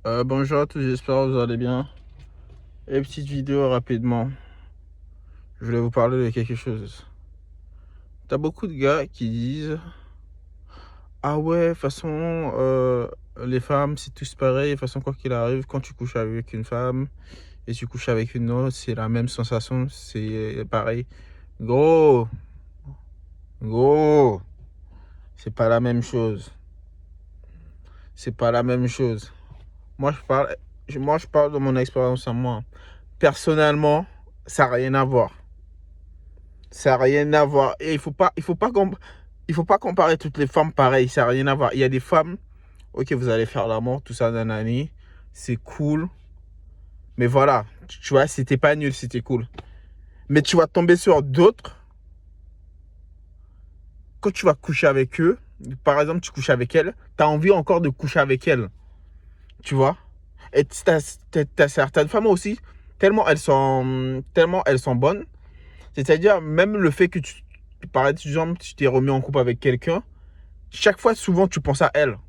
Bonjour à tous, j'espère que vous allez bien. Et petite vidéo rapidement, je voulais vous parler de quelque chose. T'as beaucoup de gars qui disent ah ouais, de toute façon, les femmes c'est tous pareil, de toute façon quoi qu'il arrive, quand tu couches avec une femme et tu couches avec une autre, c'est la même sensation, c'est pareil. Gros, gros, c'est pas la même chose. C'est pas la même chose. Moi je parle de mon expérience à moi. Personnellement, ça n'a rien à voir. Ça n'a rien à voir. Et il faut pas comparer toutes les femmes pareilles. Ça n'a rien à voir. Il y a des femmes, ok, vous allez faire l'amour, tout ça, nanani. C'est cool. Mais voilà, tu vois, c'était pas nul, c'était cool. Mais tu vas tomber sur d'autres. Quand tu vas coucher avec eux, par exemple, tu couches avec elle, tu as envie encore de coucher avec elle. Tu vois. Et tu as certaines femmes aussi, tellement elles sont bonnes. C'est-à-dire, même le fait que par exemple, tu t'es remis en couple avec quelqu'un, chaque fois, souvent, tu penses à elle.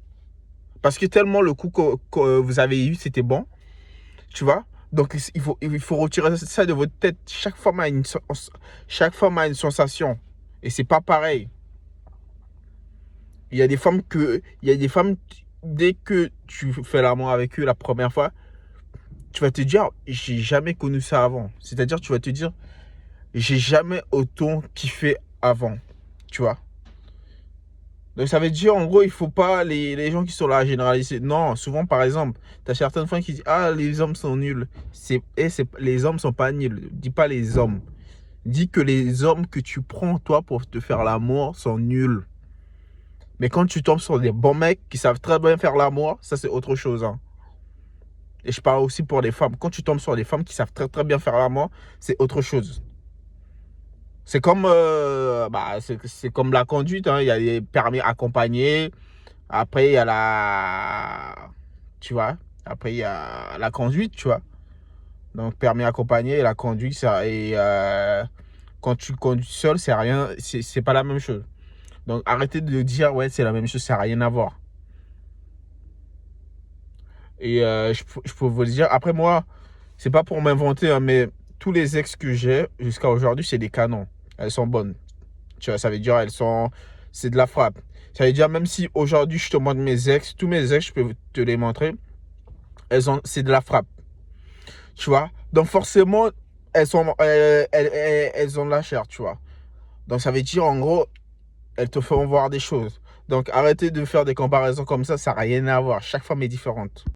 Parce que tellement le coup que vous avez eu, c'était bon. Tu vois. Donc, il faut retirer ça de votre tête. Chaque femme a une sensation. Et c'est pas pareil. Il y a des femmes, dès que tu fais l'amour avec eux la première fois, tu vas te dire, j'ai jamais connu ça avant. C'est-à-dire, tu vas te dire, j'ai jamais autant kiffé avant. Tu vois. Donc ça veut dire en gros il faut pas les gens qui sont là à généraliser. Non, souvent par exemple, tu as certaines femmes qui disent ah les hommes sont nuls. Les hommes sont pas nuls. Dis pas les hommes. Dis que les hommes que tu prends toi pour te faire l'amour sont nuls. Mais quand tu tombes sur des bons mecs qui savent très bien faire l'amour, ça c'est autre chose. Hein. Et je parle aussi pour les femmes. Quand tu tombes sur des femmes qui savent très très bien faire l'amour, c'est autre chose. C'est comme, c'est comme la conduite. Hein. Il y a les permis accompagnés. Après, il y a tu vois, après, il y a la conduite, tu vois. Donc, permis accompagné et la conduite, ça, quand tu conduis seul, c'est rien, c'est pas la même chose. Donc, arrêtez de dire, ouais, c'est la même chose, ça n'a rien à voir. Et je peux vous le dire, après, moi, c'est pas pour m'inventer, hein, mais tous les ex que j'ai jusqu'à aujourd'hui, c'est des canons. Elles sont bonnes. Tu vois, ça veut dire, c'est de la frappe. Ça veut dire, même si aujourd'hui, je te montre mes ex, tous mes ex, je peux te les montrer. C'est de la frappe, tu vois. Donc forcément, elles ont de la chair, tu vois. Donc ça veut dire, en gros, elles te font voir des choses. Donc arrêtez de faire des comparaisons comme ça n'a rien à voir. Chaque femme est différente.